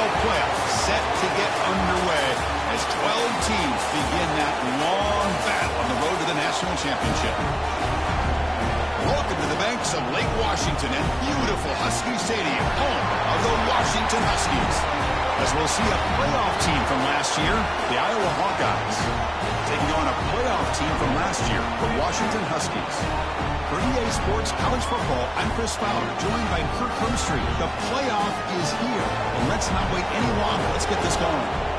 Football playoff set to get underway as 12 teams begin that long battle on the road to the national championship. Welcome to the banks of Lake Washington and beautiful Husky Stadium, home of the Washington Huskies. As we'll see a playoff team from last year, the Iowa Hawkeyes, taking on a playoff team from last year, the Washington Huskies. For EA Sports College Football, I'm Chris Fowler, joined by Kirk Hermstreet. The playoff is here, and let's not wait any longer. Let's get this going.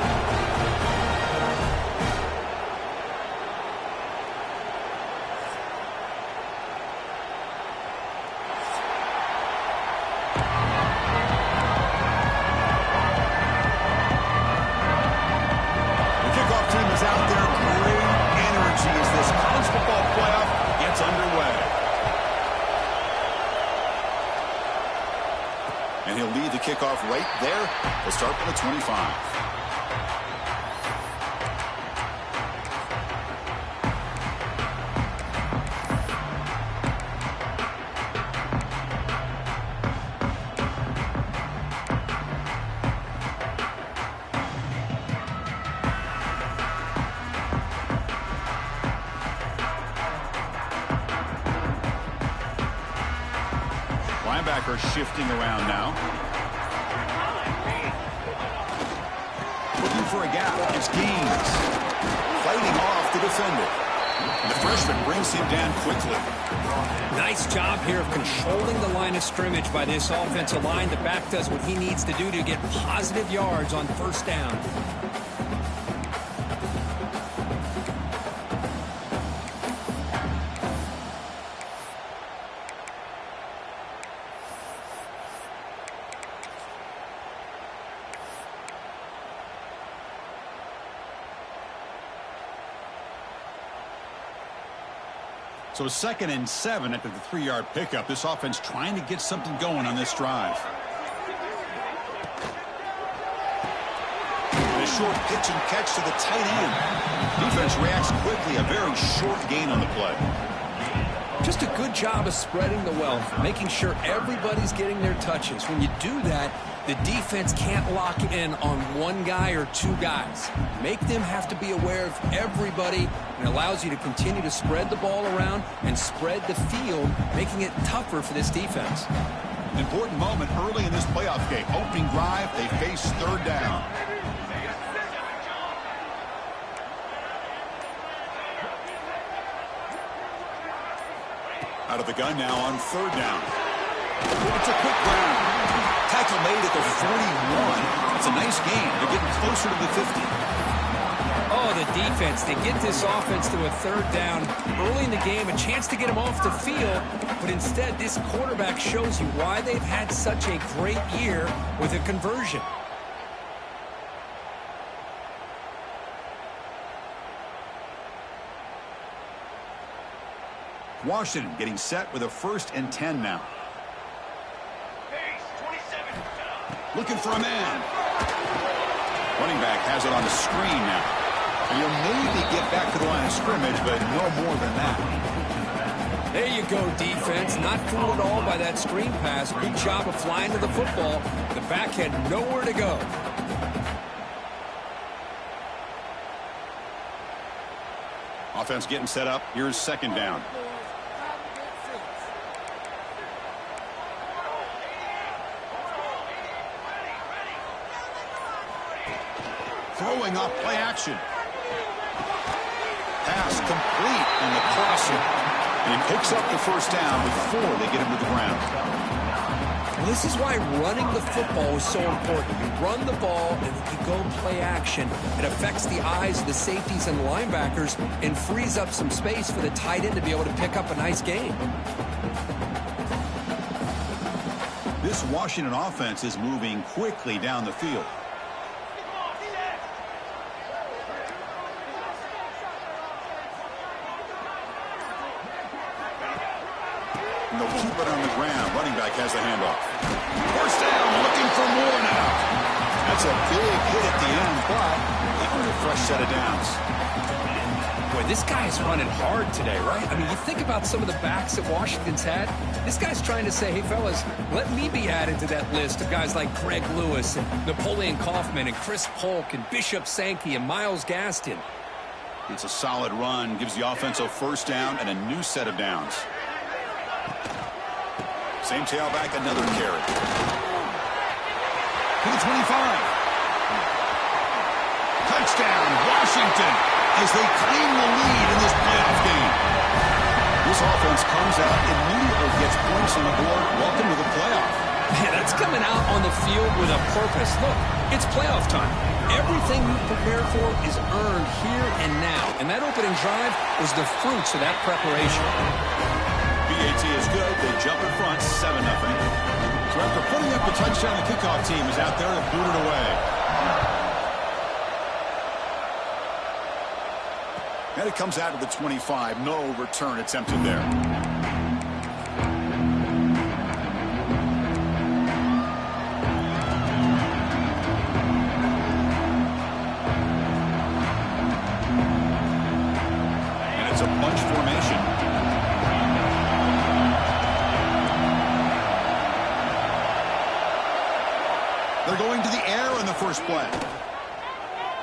And he'll lead the kickoff right there. We'll start with the 25. Linebacker shifting around now. Looking for a gap. It's Gaines. Fighting off the defender. And the freshman brings him down quickly. Nice job here of controlling the line of scrimmage by this offensive line. The back does what he needs to do to get positive yards on first down. So 2nd and 7 after the 3-yard pickup. This offense trying to get something going on this drive. And a short pitch and catch to the tight end. Defense reacts quickly. A very short gain on the play. Just a good job of spreading the wealth, making sure everybody's getting their touches. When you do that, the defense can't lock in on one guy or two guys. Make them have to be aware of everybody, and allows you to continue to spread the ball around and spread the field, making it tougher for this defense. Important moment early in this playoff game. Opening drive, they face 3rd down. Out of the gun now on 3rd down. It's a quick round. Tackle made at the 41. It's a nice gain. They're getting closer to the 50. Oh, the defense. They get this offense to a 3rd down early in the game. A chance to get him off the field. But instead, this quarterback shows you why they've had such a great year with a conversion. Washington getting set with a 1st and 10 now. Looking for a man. Running back has it on the screen now. And you'll maybe get back to the line of scrimmage, but no more than that. There you go, defense. Not fooled at all by that screen pass. Good job of flying to the football. The back had nowhere to go. Offense getting set up. Here's 2nd down. Throwing off play action. Pass complete on the crossing. And he picks up the 1st down before they get him to the ground. Well, this is why running the football is so important. You run the ball and if you go play action, it affects the eyes of the safeties and linebackers and frees up some space for the tight end to be able to pick up a nice gain. This Washington offense is moving quickly down the field. And they'll keep it on the ground. Running back has the handoff. 1st down, looking for more now. That's a big hit at the end, but they earn a fresh set of downs. Boy, this guy's running hard today, right? I mean, you think about some of the backs that Washington's had. This guy's trying to say, hey, fellas, let me be added to that list of guys like Greg Lewis and Napoleon Kaufman and Chris Polk and Bishop Sankey and Myles Gaston. It's a solid run, gives the offense a first down and a new set of downs. Same tailback, another carry. To the 25. Touchdown, Washington, as they claim the lead in this playoff game. This offense comes out, immediately gets points on the board. Welcome to the playoff. Man, that's coming out on the field with a purpose. Look, it's playoff time. Everything you prepare for is earned here and now. And that opening drive was the fruits of that preparation. BAT is good. They jump in front, 7-0. So after putting up the touchdown, the kickoff team is out there to boot it away. And it comes out to the 25. No return attempted there. And it's a bunch formation. They're going to the air on the first play.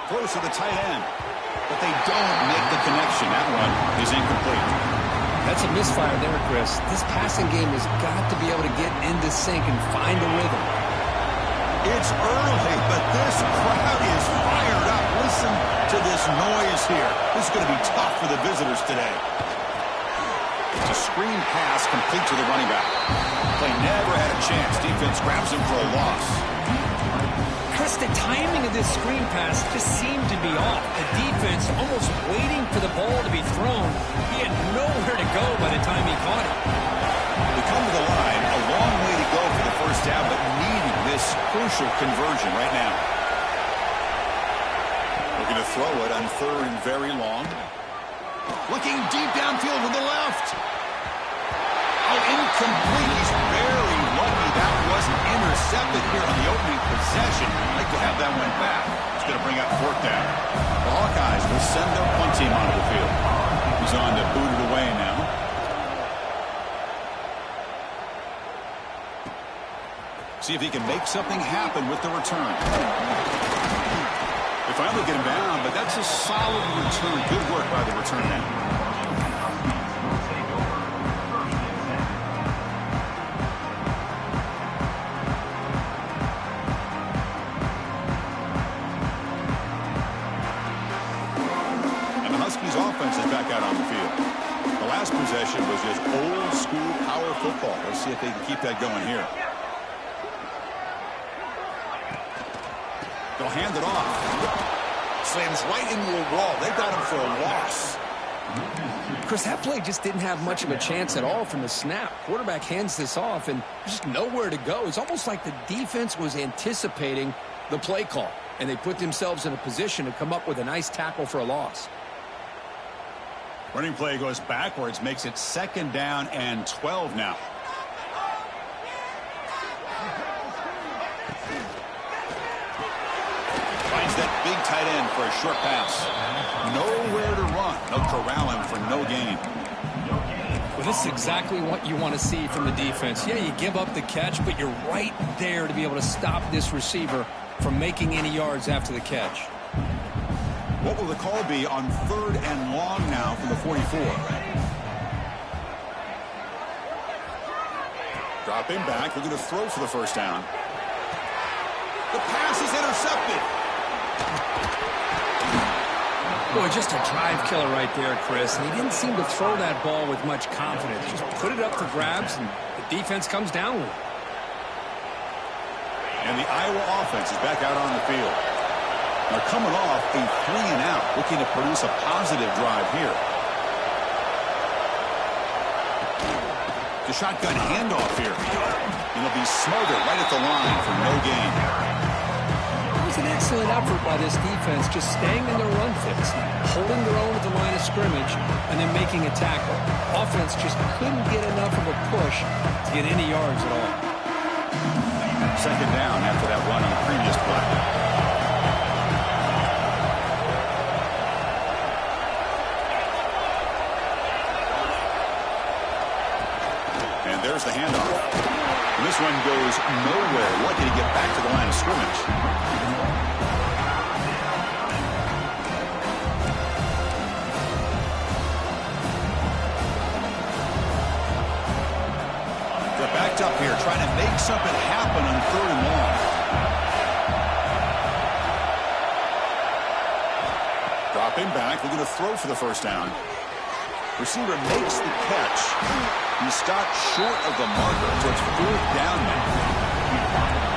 Throws to the tight end. But they don't make the connection. That one is incomplete. That's a misfire there, Chris. This passing game has got to be able to get into sync and find a rhythm. It's early, but this crowd is fired up. Listen to this noise here. This is going to be tough for the visitors today. It's a screen pass complete to the running back. Play never had a chance. Defense grabs him for a loss. Chris, the timing of this screen pass just seemed to be off. The defense almost waiting for the ball to be thrown. He had nowhere to go by the time he caught it. They come to the line, a long way to go for the first down, but needing this crucial conversion right now. We're going to throw it on third and very long. Looking deep downfield to the left. Oh, incomplete. He's very lucky that wasn't intercepted here on the opening possession. I'd like to have that one back. It's going to bring up fourth down. The Hawkeyes will send their punt team onto the field. He's on to boot it away now. See if he can make something happen with the return. They finally get him down, but that's a solid return. Good work by the return man. Offense is back out on the field. The last possession was just old school power football. Let's see if they can keep that going here. They'll hand it off. Slams right into a wall. They got him for a loss. Chris, that play just didn't have much of a chance at all from the snap. Quarterback hands this off and just nowhere to go. It's almost like the defense was anticipating the play call, and they put themselves in a position to come up with a nice tackle for a loss. Running play goes backwards, makes it 2nd down and 12 now. Finds that big tight end for a short pass. Nowhere to run. They'll corral him for no gain. Well, this is exactly what you want to see from the defense. Yeah, you give up the catch, but you're right there to be able to stop this receiver from making any yards after the catch. What will the call be on 3rd and long now from the 44? Dropping back. They're going to throw for the first down. The pass is intercepted. Boy, just a drive killer right there, Chris. And he didn't seem to throw that ball with much confidence. Just put it up for grabs, and the defense comes down with it. And the Iowa offense is back out on the field. They're coming off a 3-and-out, looking to produce a positive drive here. The shotgun handoff here. It'll be smothered right at the line for no gain. It was an excellent effort by this defense, just staying in their run fits, holding their own at the line of scrimmage, and then making a tackle. Offense just couldn't get enough of a push to get any yards at all. 2nd down after that run on the previous play. backed up here, trying to make something happen on 3rd and long. Dropping back, looking to throw for the first down. Receiver makes the catch. He stopped short of the marker, so it's 4th down now.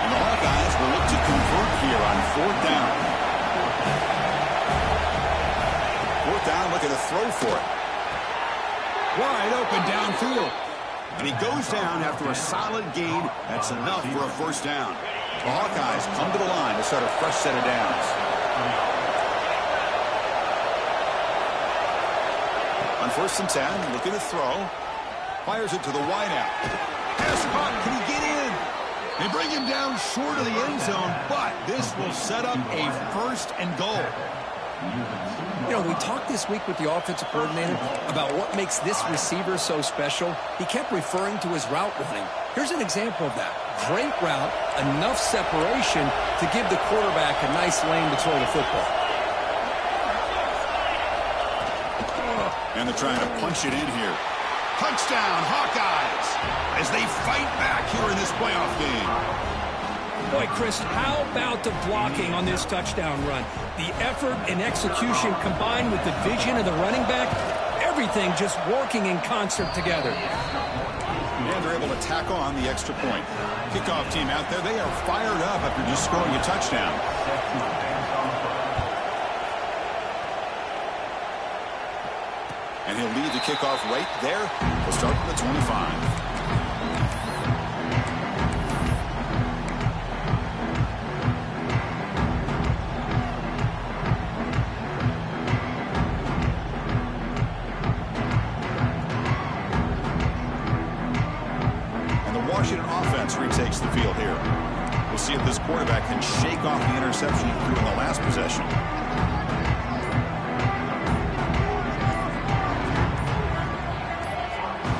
And the Hawkeyes will look to convert here on 4th down. 4th down, looking to throw for it. Wide open downfield. And he goes down after a solid gain. That's enough for a first down. The Hawkeyes come to the line to start a fresh set of downs. On 1st and 10, looking to throw. Fires it to the wideout. Pass caught. Can he get in? They bring him down short of the end zone, but this will set up a 1st and goal. You know, we talked this week with the offensive coordinator about what makes this receiver so special. He kept referring to his route running. Here's an example of that. Great route, enough separation to give the quarterback a nice lane to throw the football. And they're trying to punch it in here. Touchdown, Hawkeyes, as they fight back here in this playoff game. Boy, Chris, how about the blocking on this touchdown run? The effort and execution combined with the vision of the running back, everything just working in concert together. And they're able to tack on the extra point. Kickoff team out there, they are fired up after just scoring a touchdown. And he'll lead the kickoff right there. We'll start from the 25. Washington offense retakes the field here. We'll see if this quarterback can shake off the interception he threw in the last possession.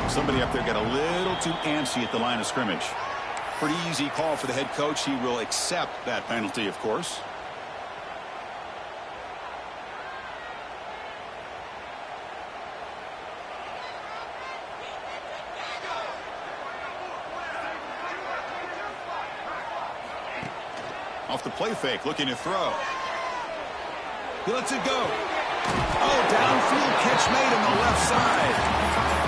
Somebody up there got a little too antsy at the line of scrimmage. Pretty easy call for the head coach. He will accept that penalty, of course. Off the play fake, looking to throw. He lets it go. Oh, downfield catch made on the left side.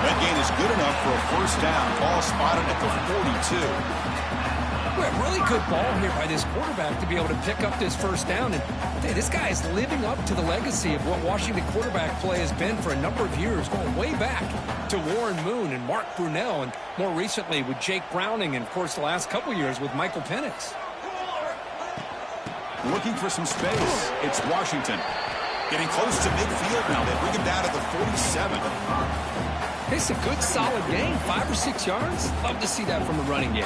That gain is good enough for a first down. Ball spotted at the 42. Well, really good ball here by this quarterback to be able to pick up this first down. And hey, this guy is living up to the legacy of what Washington quarterback play has been for a number of years, going way back to Warren Moon and Mark Brunell, and more recently with Jake Browning, and, of course, the last couple years with Michael Penix. Looking for some space. It's Washington. Getting close to midfield now. They bring him down to the 47. It's a good, solid game. 5 or 6 yards. Love to see that from a running game.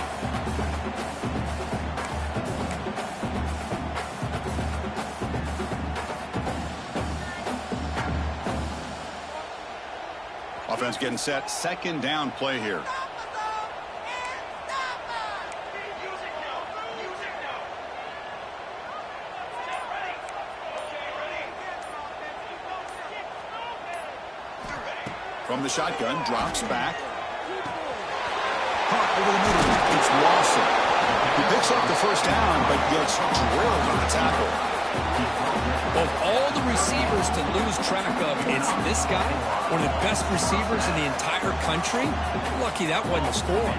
Offense getting set. 2nd down play here. From the shotgun, drops back. Caught over the middle. It's Lawson. He picks up the first down, but gets drilled on the tackle. Of all the receivers to lose track of, it's this guy, one of the best receivers in the entire country. Lucky that wasn't a score.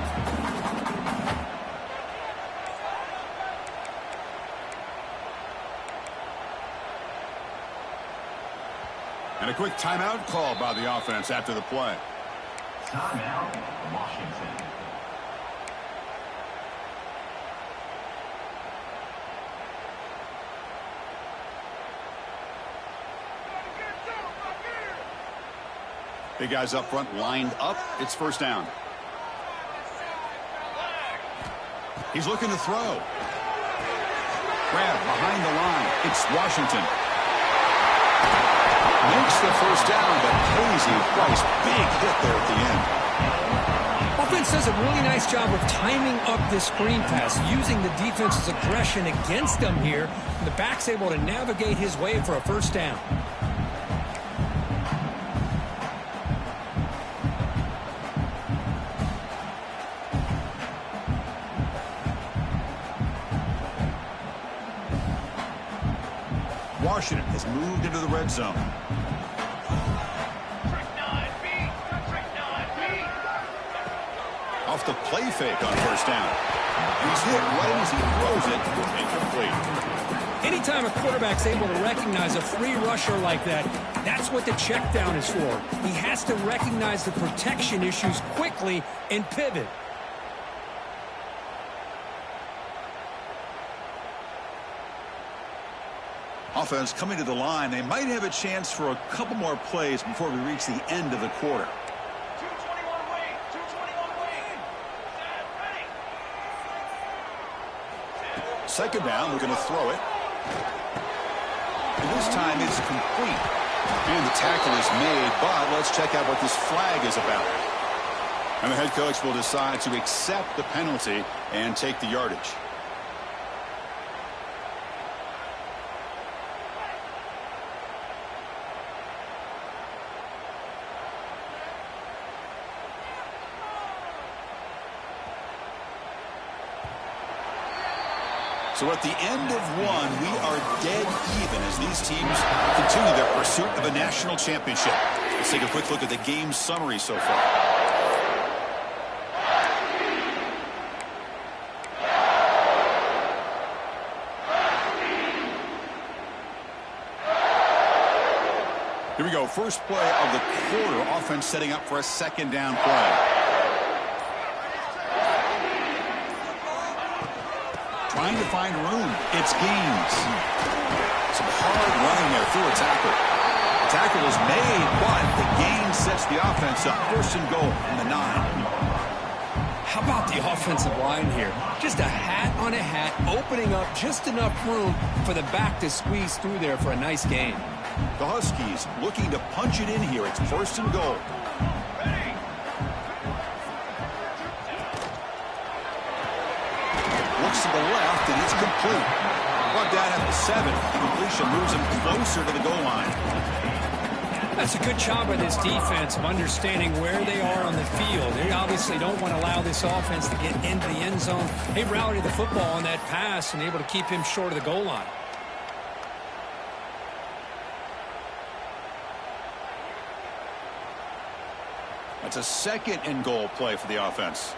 And a quick timeout call by the offense after the play. Timeout, Washington. Big guys up front lined up. It's first down. He's looking to throw. Grab behind the line. It's Washington. Makes the first down, but pays a price. Big hit there at the end. Offense does a really nice job of timing up this screen pass, using the defense's aggression against them here. And the back's able to navigate his way for a first down. Washington has moved into the red zone. Off the play fake on first down. He's hit right as he throws it. Incomplete. Anytime a quarterback's able to recognize a free rusher like that, that's what the check down is for. He has to recognize the protection issues quickly and pivot. Offense coming to the line. They might have a chance for a couple more plays before we reach the end of the quarter. 221 wing. 221 wing. Ready. Second down, we're going to throw it. And this time it's complete. And the tackle is made, but let's check out what this flag is about. And the head coach will decide to accept the penalty and take the yardage. So at the end of one, we are dead even as these teams continue their pursuit of a national championship. Let's take a quick look at the game summary so far. Here we go. First play of the quarter. Offense setting up for a second down play. Trying to find room. It's Gaines. Some hard running there through a tackle. The tackle is made, but the gain sets the offense up. First and goal from the 9. How about the offensive line here? Just a hat on a hat, opening up just enough room for the back to squeeze through there for a nice gain. The Huskies looking to punch it in here. It's first and goal. Looks to the left, and it's complete. Brought down at the 7. The completion moves him closer to the goal line. That's a good job by this defense of understanding where they are on the field. They obviously don't want to allow this offense to get into the end zone. They routed the football on that pass and able to keep him short of the goal line. That's a second and goal play for the offense.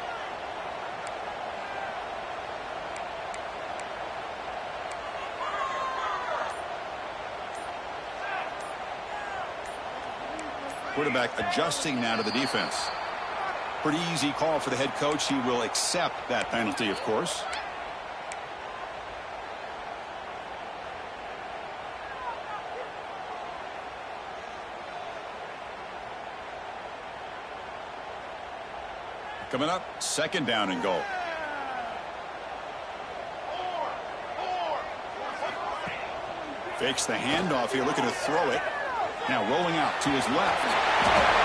Quarterback adjusting now to the defense. Pretty easy call for the head coach. He will accept that penalty, of course. Coming up, second down and goal. Fakes the handoff here, looking to throw it. Now rolling out to his left.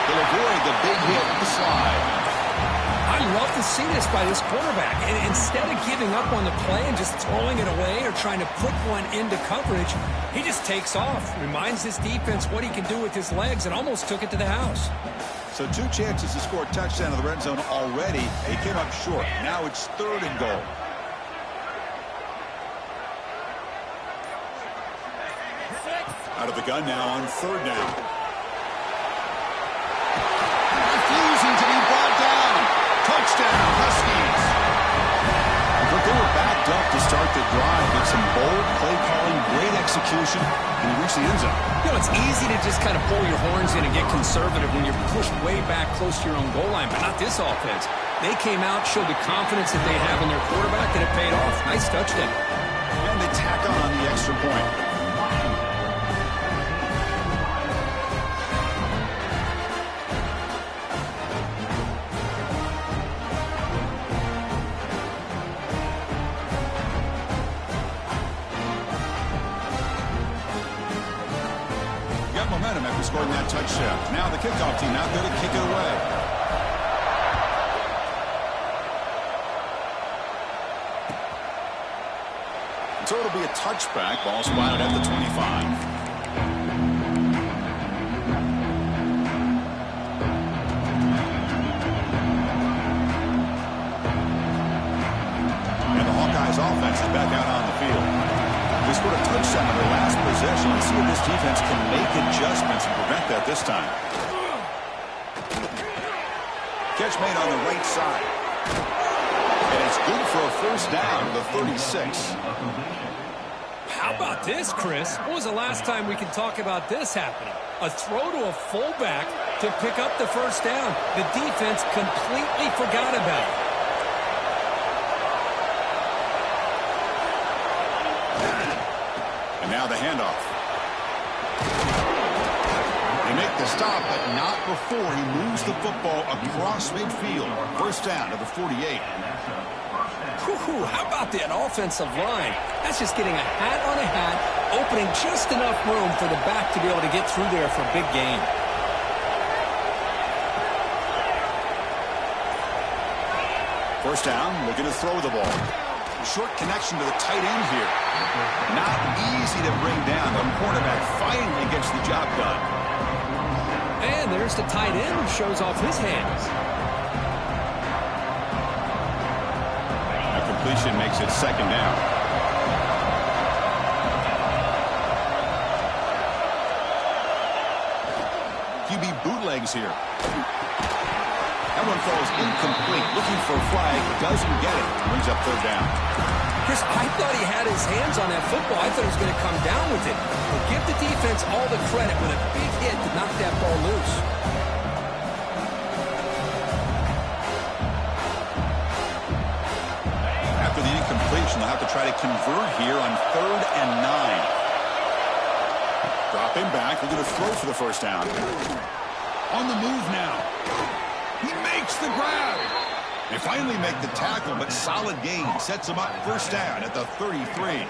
He'll avoid the big hit with the slide. I love to see this by this quarterback. And instead of giving up on the play and just throwing it away or trying to put one into coverage, he just takes off. Reminds this defense what he can do with his legs and almost took it to the house. So 2 chances to score a touchdown in the red zone already. They came up short. Now it's third and goal. Out of the gun now on third down. Refusing to be brought down. Touchdown, Huskies. But they were backed up to start the drive. Did some bold play calling, great execution, and you reach the end zone. You know, it's easy to just kind of pull your horns in and get conservative when you're pushed way back close to your own goal line, but not this offense. They came out, showed the confidence that they have in their quarterback, and it paid off. Nice touchdown. And they tack on the extra point. Momentum after scoring that touchdown. Now the kickoff team out there to kick it away. So it'll be a touchback. Ball spotted at the 25. And the Hawkeyes offense is back out on the field. This scored a touchdown in their last possession. Let's see if this defense can make adjustments and prevent that this time. Catch made on the right side. And it's good for a first down to the 36. How about this, Chris? When was the last time we can talk about this happening? A throw to a fullback to pick up the first down. The defense completely forgot about it. And now the handoff. They make the stop, but not before he moves the football across midfield. First down to the 48. How about that offensive line? That's just getting a hat on a hat, opening just enough room for the back to be able to get through there for a big gain. First down, looking to throw the ball. Short connection to the tight end here. Not easy to bring down. The quarterback finally gets the job done. And there's the tight end who shows off his hands. A completion makes it second down. QB bootlegs here. That one falls incomplete. Looking for a flag. Doesn't get it. Brings up third down. Chris, I thought he had his hands on that football. I thought he was going to come down with it. But give the defense all the credit with a big hit to knock that ball loose. After the incompletion, they'll have to try to convert here on 3rd and 9. Dropping back. Looking to throw for the first down. On the move now. He makes the grab. They finally make the tackle, but solid gain sets them up first down at the 33.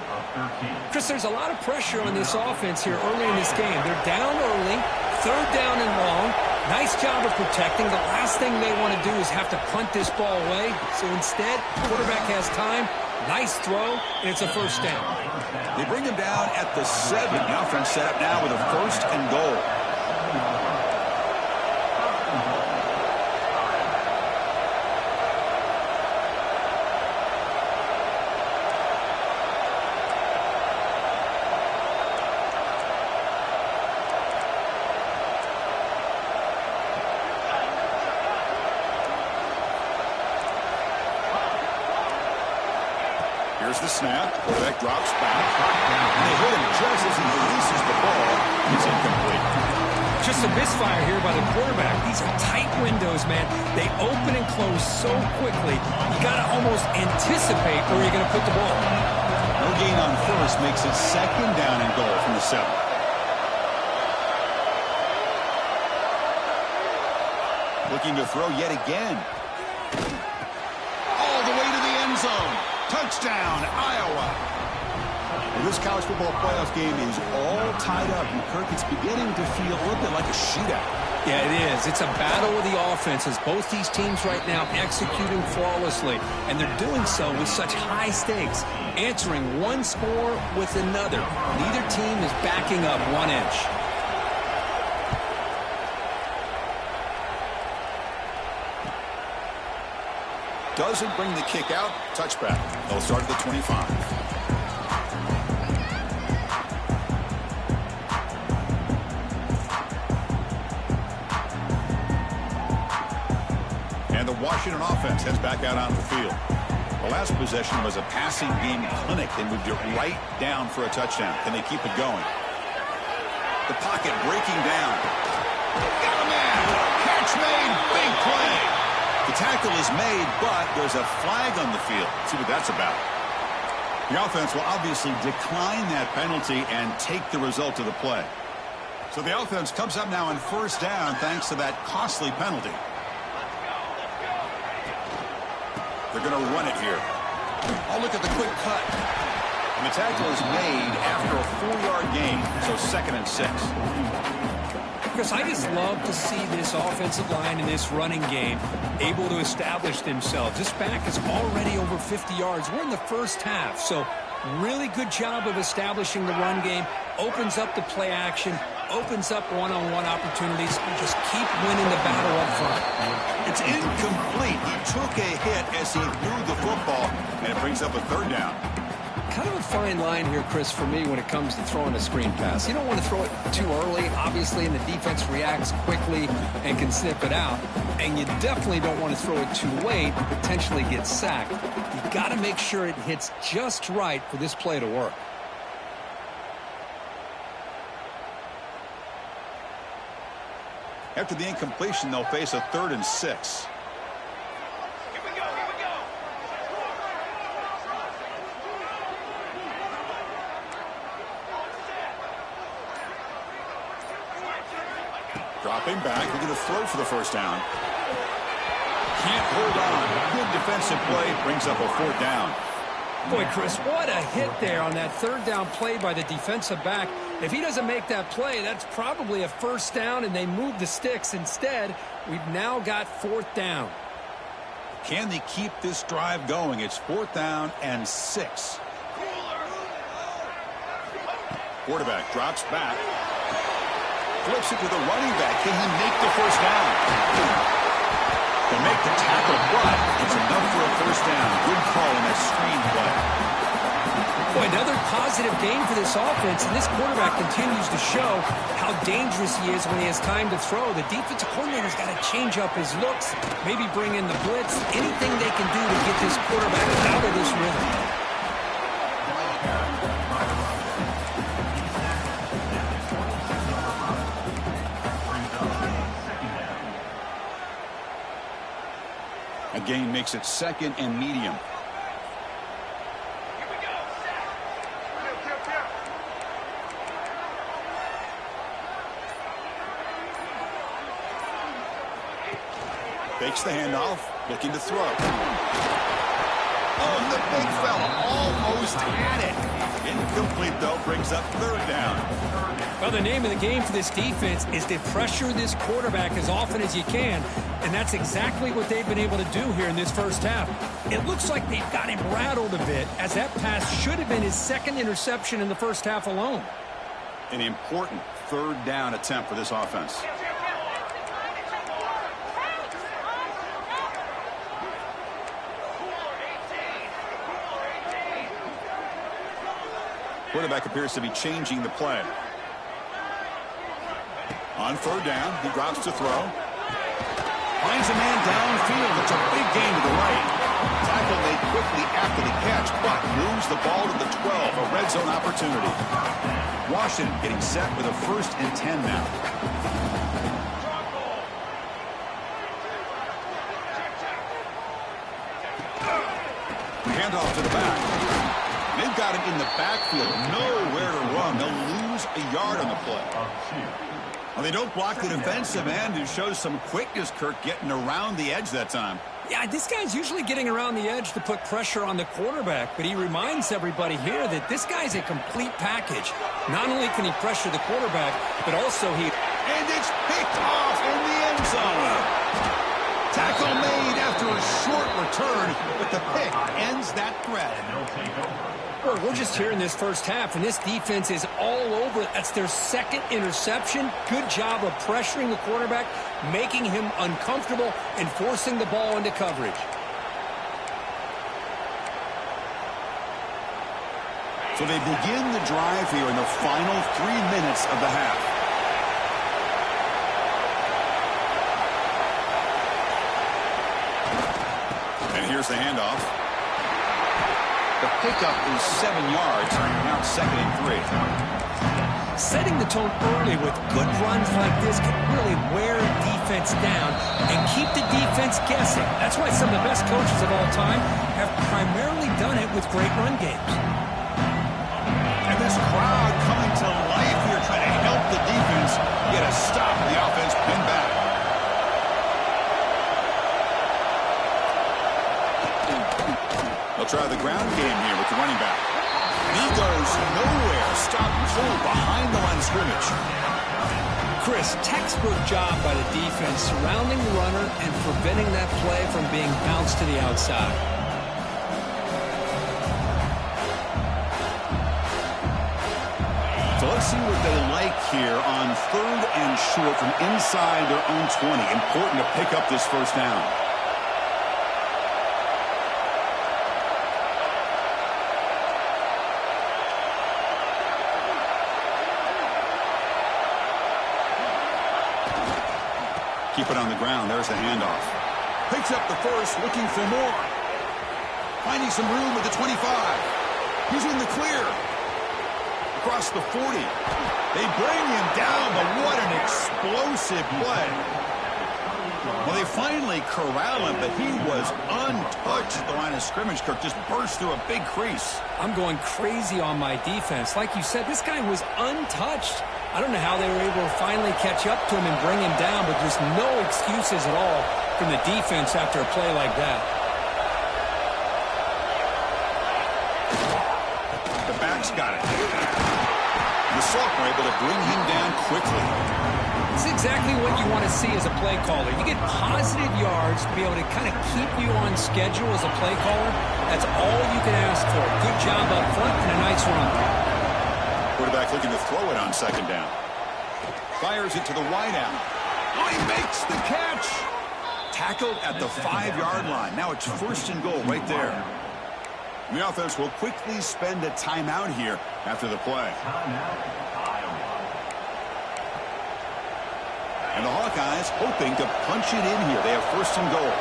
Chris, there's a lot of pressure on this offense here early in this game. They're down early, third down and long. Nice job of protecting. The last thing they want to do is have to punt this ball away. So instead, quarterback has time. Nice throw, and it's a first down. They bring him down at the 7. The offense set up now with a first and goal. Here's the snap. Quarterback drops back. And they hit him just as he releases the ball. It's incomplete. Just a misfire here by the quarterback. These are tight windows, man. They open and close so quickly. You got to almost anticipate where you're going to put the ball. No gain on first makes it second down and goal from the 7. Looking to throw yet again. All the way to the end zone. Touchdown, Iowa. Well, this college football playoff game is all tied up, and Kirk, it's beginning to feel a little bit like a shootout. Yeah, it is. It's a battle of the offenses. Both these teams right now executing flawlessly, and they're doing so with such high stakes, answering one score with another. Neither team is backing up 1 inch. Doesn't bring the kick out. Touchback. They'll start at the 25. And the Washington offense heads back out onto the field. The last possession was a passing game clinic. They moved it right down for a touchdown. Can they keep it going? The pocket breaking down. Got a man. Catch made. Big play. The tackle is made, but there's a flag on the field. Let's see what that's about. The offense will obviously decline that penalty and take the result of the play. So the offense comes up now on first down thanks to that costly penalty. They're going to run it here. Oh, look at the quick cut. And the tackle is made after a 4-yard gain, so 2nd and 6. Chris, I just love to see this offensive line in this running game able to establish themselves. This back is already over 50 yards. We're in the first half, so really good job of establishing the run game. Opens up the play action, opens up one-on-one opportunities. Just keep winning the battle up front. It's incomplete. He took a hit as he threw the football, and it brings up a third down. kind of a fine line here, Chris, for me when it comes to throwing a screen pass. You don't want to throw it too early, obviously, and the defense reacts quickly and can snip it out. And you definitely don't want to throw it too late and potentially get sacked. You've got to make sure it hits just right for this play to work. After the incompletion, they'll face a 3rd and 6. Here we go, here we go. Dropping back, looking to throw for the first down. Can't hold on. Good defensive play, brings up a 4th down. Boy, Chris, what a hit there on that 3rd down play by the defensive back. If he doesn't make that play, that's probably a 1st down, and they move the sticks. Instead, we've now got 4th down. Can they keep this drive going? It's 4th down and 6. Quarterback drops back. Flips it to the running back. Can he make the first down? To make the tackle, but it's enough for a 1st down. Good call on that screen play. Boy, another positive game for this offense, and this quarterback continues to show how dangerous he is when he has time to throw. The defensive coordinator's got to change up his looks, maybe bring in the blitz, anything they can do to get this quarterback out of this rhythm. A gain makes it 2nd and medium. Here we go. Set. Fakes the handoff, looking to throw. Oh, the big fella almost had it. Incomplete, though, brings up 3rd down. Well, the name of the game for this defense is to pressure this quarterback as often as you can, and that's exactly what they've been able to do here in this first half. It looks like they've got him rattled a bit, as that pass should have been his 2nd interception in the first half alone. An important 3rd down attempt for this offense. Quarterback appears to be changing the play. On 3rd down, he drops to throw. Finds a man downfield. It's a big gain to the right. Tackle made quickly after the catch, but moves the ball to the 12. A red zone opportunity. Washington getting set with a 1st and 10 now. Handoff to the back. They've got him in the backfield. Nowhere to run. They'll lose a yard on the play. Well, they don't block the defensive end, who shows some quickness, Kirk, getting around the edge that time. Yeah, this guy's usually getting around the edge to put pressure on the quarterback, but he reminds everybody here that this guy's a complete package. Not only can he pressure the quarterback, but also he... And it's picked off in the end zone. Tackle made after a short return, but the pick ends that threat. We're just here in this first half, and this defense is all over it. That's their 2nd interception. Good job of pressuring the quarterback, making him uncomfortable, and forcing the ball into coverage. So they begin the drive here in the final 3 minutes of the half. And here's the handoff. The pickup is 7 yards. Now it's 2nd and 3. Setting the tone early with good runs like this can really wear defense down and keep the defense guessing. That's why some of the best coaches of all time have primarily done it with great run games. And this crowd coming to life here, trying to help the defense get a stop. The offense pinned back. They'll try the ground game here with the running back. And he goes nowhere. Stop full behind the line of scrimmage. Chris, textbook job by the defense surrounding the runner and preventing that play from being bounced to the outside. So let's see what they like here on 3rd and short from inside their own 20. Important to pick up this first down. Keep it on the ground. There's the handoff. Picks up the first, looking for more. Finding some room at the 25. He's in the clear. Across the 40. They bring him down, but what an explosive play. Well, they finally corral him, but he was untouched at the line of scrimmage. Kirk just burst through a big crease. I'm going crazy on my defense. Like you said, this guy was untouched. I don't know how they were able to finally catch up to him and bring him down, but there's no excuses at all from the defense after a play like that. The backs got it. The Salk were able to bring him down quickly. It's exactly what you want to see as a play caller. You get positive yards to be able to kind of keep you on schedule as a play caller. That's all you can ask for. Good job up front and a nice run. Quarterback looking to throw it on second down. Fires it to the wideout. Oh, he makes the catch. Tackled at the 5-yard line. Now it's first and goal right there. The offense will quickly spend a timeout here after the play. And the Hawkeyes hoping to punch it in here. They have first and goal.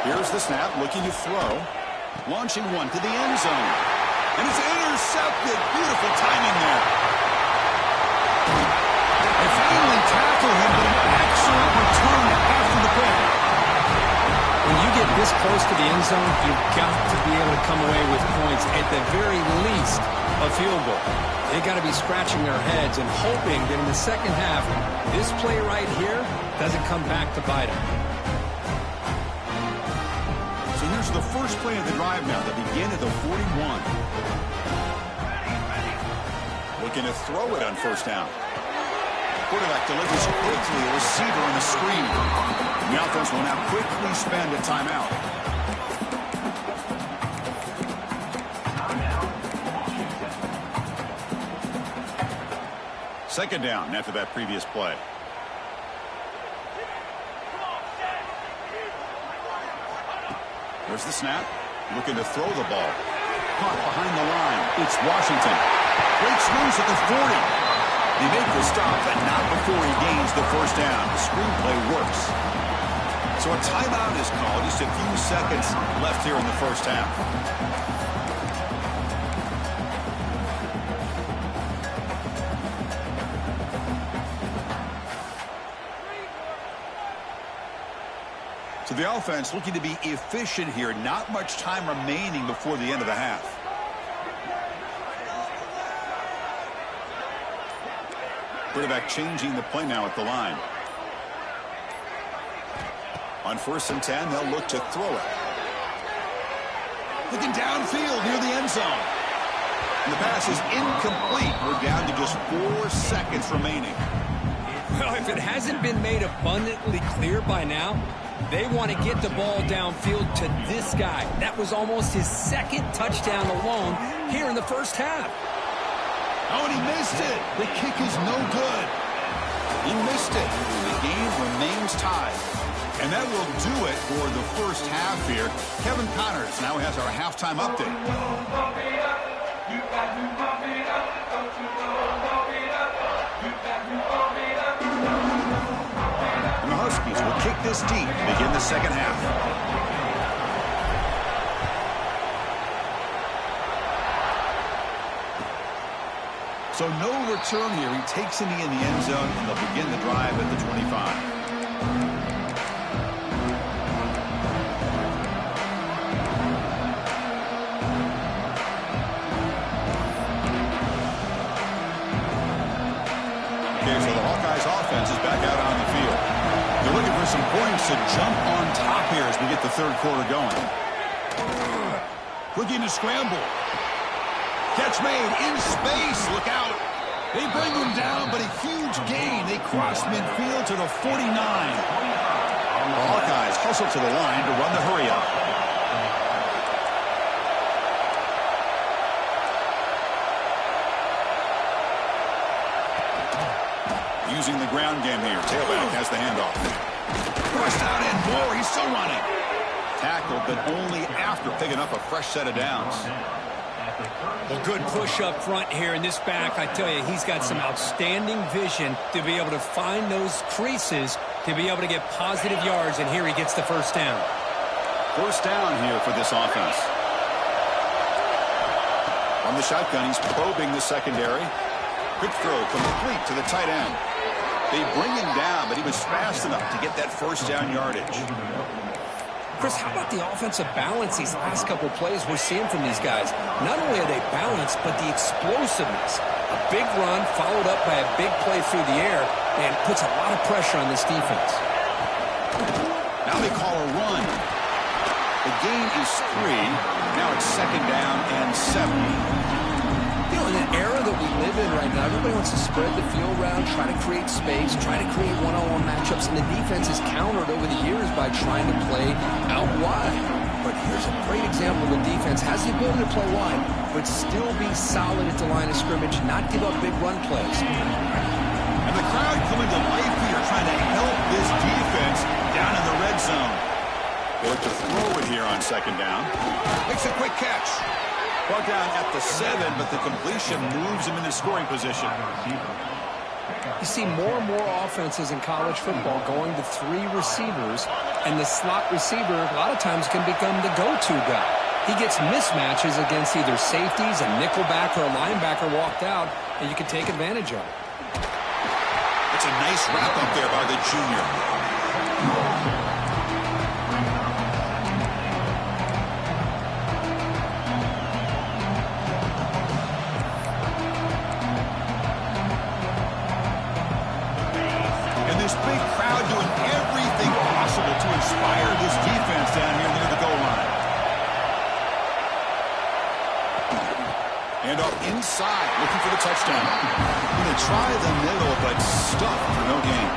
Here's the snap, looking to throw. Launching one to the end zone. And it's intercepted. Beautiful timing there. They finally tackle him, but an excellent return after the play. When you get this close to the end zone, you've got to be able to come away with points, at the very least, a field goal. They got to be scratching their heads and hoping that in the second half, this play right here doesn't come back to bite them. So here's the first play of the drive now. They begin at the 41. Looking to throw it on first down. Quarterback delivers quickly, a receiver on a screen. The offense will now quickly spend a timeout. Second down after that previous play. There's the snap. Looking to throw the ball. Caught behind the line. It's Washington. Great swings at the 40. They make the stop, but not before he gains the first down. The screenplay works. So a timeout is called. Just a few seconds left here in the first half. So the offense looking to be efficient here. Not much time remaining before the end of the half. Quarterback changing the play now at the line. On first and 10, they'll look to throw it. Looking downfield near the end zone. And the pass is incomplete. We're down to just 4 seconds remaining. Well, if it hasn't been made abundantly clear by now, they want to get the ball downfield to this guy. That was almost his second touchdown alone here in the first half. Oh, and he missed it. The kick is no good. He missed it. The game remains tied. And that will do it for the first half here. Kevin Connors now has our halftime update. And the Huskies will kick this deep to begin the second half. So no return here. He takes it in the end zone, and they'll begin the drive at the 25. Okay, so the Hawkeyes offense is back out on the field. They're looking for some points to jump on top here as we get the third quarter going. Looking to scramble. Catch made in space. Look out. They bring him down, but a huge gain. They cross midfield to the 49. The Hawkeyes hustle to the line to run the hurry up. Using the ground game here. Tailback has the handoff. Pushed out and more. He's still running. Tackled, but only after picking up a fresh set of downs. Well, good push up front here, and this back, I tell you, he's got some outstanding vision to be able to find those creases to be able to get positive yards, and here he gets the first down. First down here for this offense. On the shotgun, he's probing the secondary. Quick throw complete to the tight end. They bring him down, but he was fast enough to get that first down yardage. Chris, how about the offensive balance these last couple plays we're seeing from these guys? Not only are they balanced, but the explosiveness. A big run followed up by a big play through the air, and puts a lot of pressure on this defense. Now they call a run. The gain is 3. Now it's second down and 7. You know, in an era that we live in right now, everybody wants to spread the field around, try to create space, try to create one-on-one matchups, and the defense is countered over the years by trying to play out wide. But here's a great example of a defense has the ability to play wide, but still be solid at the line of scrimmage, not give up big run plays. And the crowd coming to life here, trying to help this defense down in the red zone. They look to throw it here on second down. Makes a quick catch. Brought down at the 7, but the completion moves him into scoring position. You see more and more offenses in college football going to 3 receivers, and the slot receiver a lot of times can become the go-to guy. He gets mismatches against either safeties, a nickelback, or a linebacker walked out, and you can take advantage of it. It's a nice wrap up there by the junior. And this big crowd doing everything possible to inspire this defense down here near the goal line. And up inside, looking for the touchdown. Going to try the middle, but stuffed for no gain.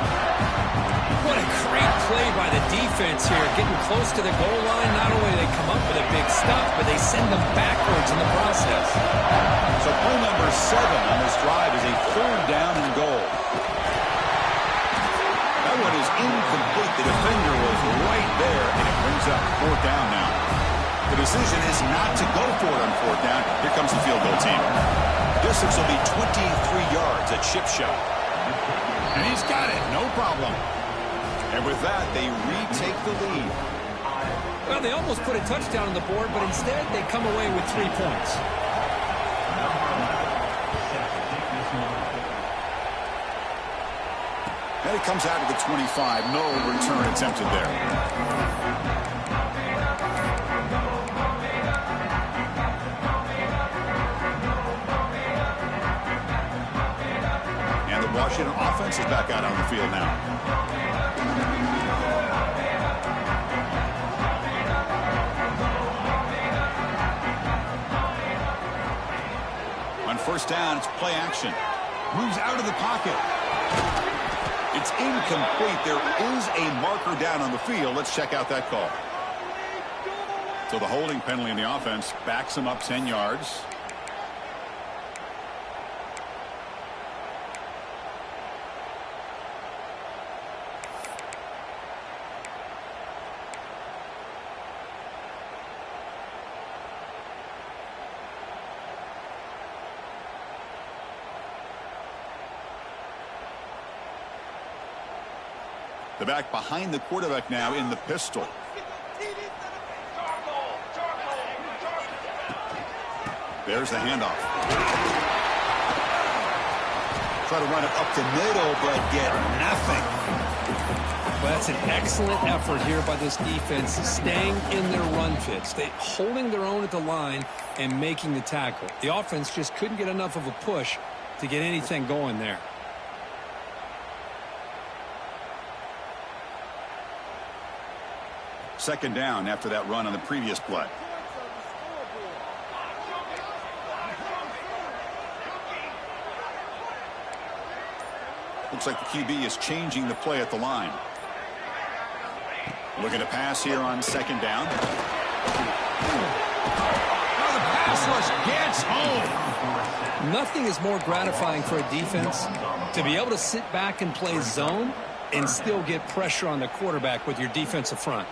What a great play by the defense here. Getting close to the goal line, not only do they come up with a big stop, but they send them backwards in the process. So play number 7 on this drive is a 3rd down and goal. That one is incomplete. The defender was right there, and it brings up 4th down now. The decision is not to go for it on 4th down. Here comes the field goal team. Distance will be 23 yards at chip shot. And he's got it, no problem. And with that, they retake the lead. Well, they almost put a touchdown on the board, but instead they come away with 3 points. And it comes out of the 25. No return attempted there. Washington offense is back out on the field now. On first down, it's play action. Moves out of the pocket. It's incomplete. There is a marker down on the field. Let's check out that call. So the holding penalty in the offense backs him up 10 yards. The back behind the quarterback now in the pistol. There's the handoff. Try to run it up the middle, but get nothing. Well, that's an excellent effort here by this defense, staying in their run fits. They holding their own at the line and making the tackle. The offense just couldn't get enough of a push to get anything going there. Second down after that run on the previous play. Looks like the QB is changing the play at the line. Looking to pass here on second down. Now the pass rush gets home. Nothing is more gratifying for a defense to be able to sit back and play zone and still get pressure on the quarterback with your defensive front.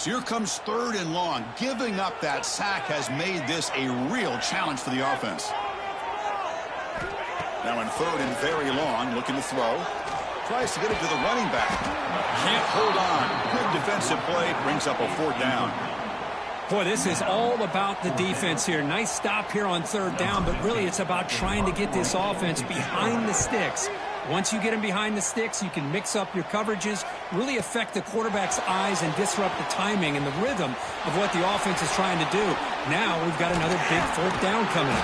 So here comes 3rd and long. Giving up that sack has made this a real challenge for the offense. Now in 3rd and very long, looking to throw. Tries to get it to the running back. Can't hold on. Good defensive play. Brings up a 4th down. Boy, this is all about the defense here. Nice stop here on 3rd down, but really it's about trying to get this offense behind the sticks. Once you get them behind the sticks, you can mix up your coverages, really affect the quarterback's eyes and disrupt the timing and the rhythm of what the offense is trying to do. Now we've got another big 4th down coming.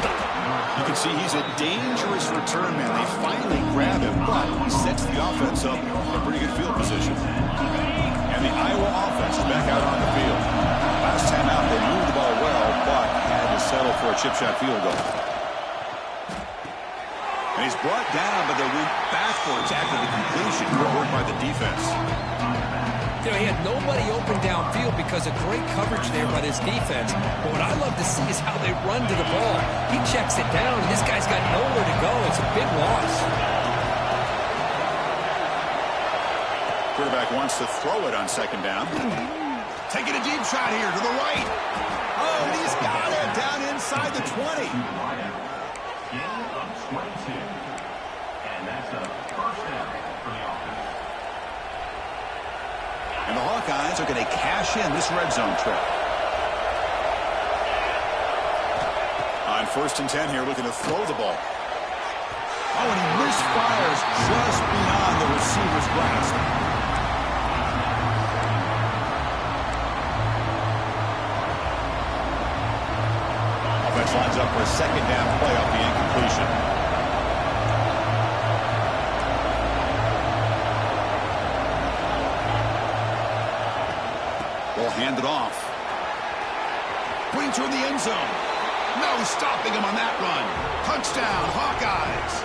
You can see he's a dangerous return man. They finally grab him, but he sets the offense up in a pretty good field position. And the Iowa offense is back out on the field. Last time out, they moved the ball well, but had to settle for a chip shot field goal. And he's brought down, but they went backwards after the completion, covered by the defense. You know, he had nobody open downfield because of great coverage there by this defense. But what I love to see is how they run to the ball. He checks it down, and this guy's got nowhere to go. It's a big loss. Quarterback wants to throw it on 2nd down. Taking a deep shot here to the right. Oh, and he's got it down inside the 20. And the Hawkeyes are going to cash in this red zone trip. On 1st and 10 here, looking to throw the ball. Oh, and he misfires just beyond the receiver's grasp. Offense lines up for a 2nd down play off the incompletion. Hand it off. Putting toward the end zone. No stopping him on that run. Touchdown, Hawkeyes.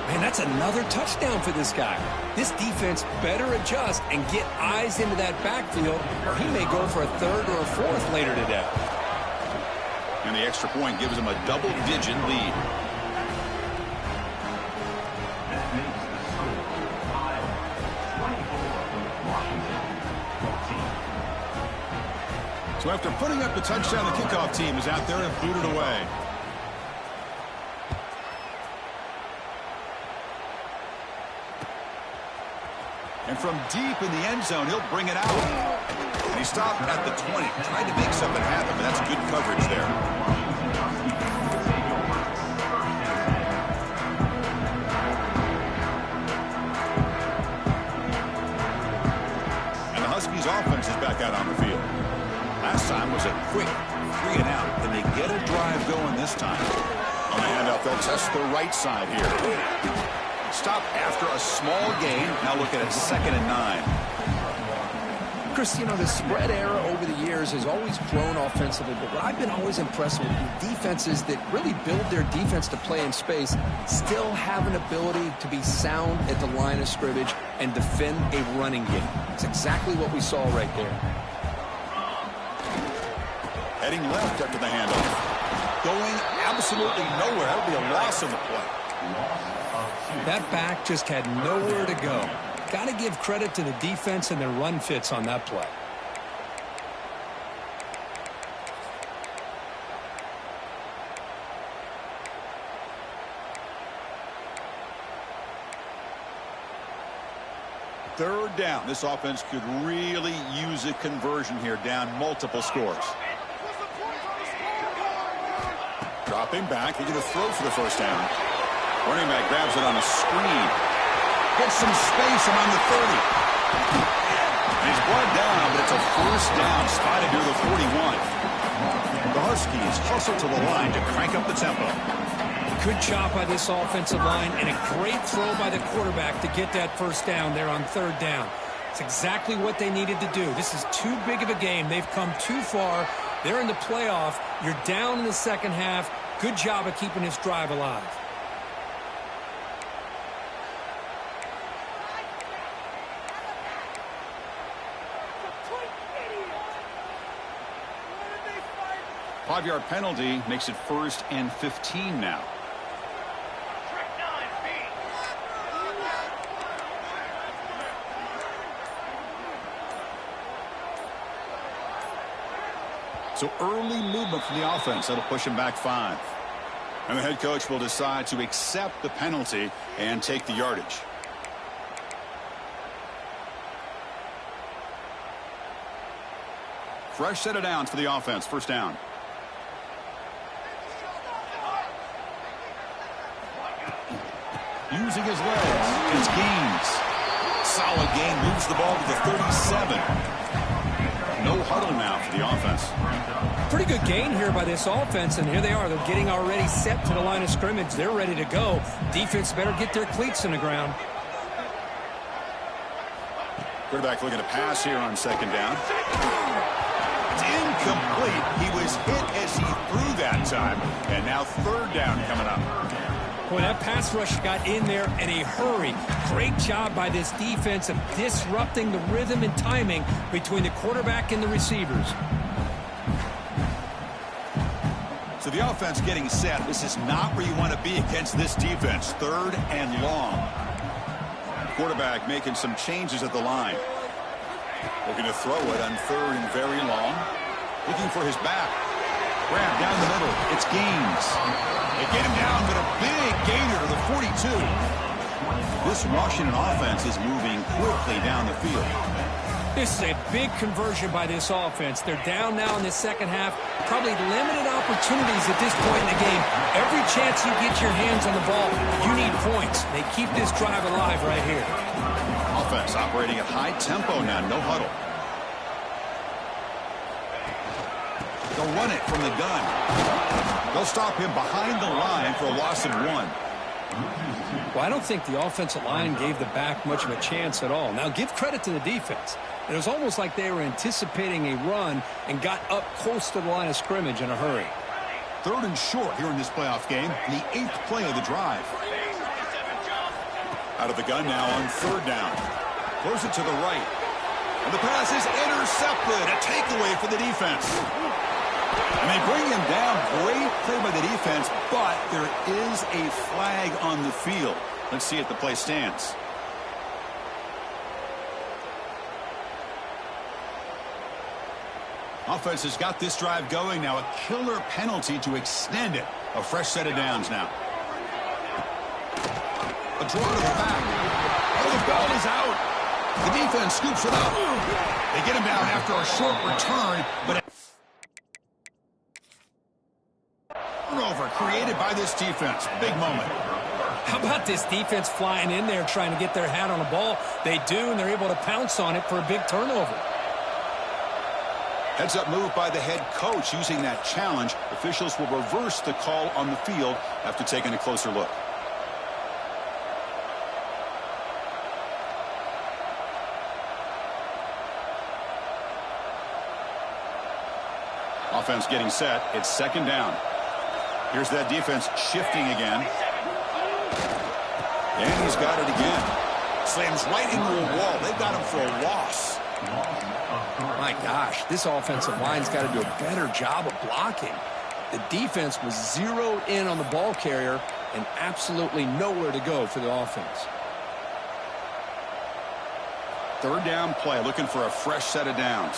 Man, that's another touchdown for this guy. This defense better adjust and get eyes into that backfield, or he may go for a 3rd or a 4th later today. And the extra point gives him a double-digit lead. So after putting up the touchdown, the kickoff team is out there and booted away. And from deep in the end zone, he'll bring it out. And he stopped at the 20, trying to make something happen, but that's good coverage there. And the Huskies offense is back out on the field. Last time was a quick 3 and out. Can they get a drive going this time? On the handoff, they'll test the right side here. Stop after a small gain. Now looking at 2nd and 9. Chris, you know, the spread era over the years has always grown offensively, but what I've been always impressed with defenses that really build their defense to play in space still have an ability to be sound at the line of scrimmage and defend a running game. It's exactly what we saw right there. Heading left after the handoff. Going absolutely nowhere. That would be a loss of the play. That back just had nowhere to go. Got to give credit to the defense and their run fits on that play. Third down. This offense could really use a conversion here, down multiple scores. Dropping back, looking to throw for the 1st down. Running back grabs it on a screen. Gets some space around the 30. And he's brought down, but it's a 1st down, spotted near the 41. The Huskies hustle to the line to crank up the tempo. Good job by this offensive line and a great throw by the quarterback to get that 1st down there on 3rd down. It's exactly what they needed to do. This is too big of a game. They've come too far. They're in the playoff. You're down in the 2nd half. Good job of keeping this drive alive. Five-yard penalty makes it 1st and 15 now. So early movement from the offense. That'll push him back 5. And the head coach will decide to accept the penalty and take the yardage. Fresh set of downs for the offense. First down. Using his legs. It's gains. Solid gain. Moves the ball to the 37. No huddle now for the offense. Pretty good gain here by this offense, and here they are. They're getting already set to the line of scrimmage. They're ready to go. Defense better get their cleats in the ground. Quarterback looking to pass here on second down. It's incomplete. He was hit as he threw that time. And now third down coming up. Boy, that pass rush got in there in a hurry. Great job by this defense of disrupting the rhythm and timing between the quarterback and the receivers. So the offense getting set. This is not where you want to be against this defense. Third and long. Quarterback making some changes at the line. Looking to throw it on third and very long. Looking for his back. Grab down the middle. It's Gaines. They get him down, but a big gainer to the 42. This Washington offense is moving quickly down the field. This is a big conversion by this offense. They're down now in the second half. Probably limited opportunities at this point in the game. Every chance you get your hands on the ball, you need points. They keep this drive alive right here. Offense operating at high tempo now. No huddle. They'll run it from the gun. They'll stop him behind the line for a loss of 1. Well, I don't think the offensive line gave the back much of a chance at all. Now, give credit to the defense. It was almost like they were anticipating a run and got up close to the line of scrimmage in a hurry. Third and short here in this playoff game. The 8th play of the drive. Out of the gun now on third down. Throws it to the right. And the pass is intercepted. A takeaway for the defense. And they bring him down. Great play by the defense, but there is a flag on the field. Let's see if the play stands. Offense has got this drive going now. A killer penalty to extend it. A fresh set of downs now. A draw to the back. Oh, the ball is out. The defense scoops it up. They get him down after a short return, but turnover created by this defense. Big moment. How about this defense flying in there trying to get their hat on the ball? They do, and they're able to pounce on it for a big turnover. Heads up move by the head coach using that challenge. Officials will reverse the call on the field after taking a closer look. Offense getting set. It's second down. Here's that defense shifting again. And he's got it again. Slams right into a wall. They've got him for a loss. My gosh, this offensive line's got to do a better job of blocking. The defense was zeroed in on the ball carrier and absolutely nowhere to go for the offense. Third down play, looking for a fresh set of downs.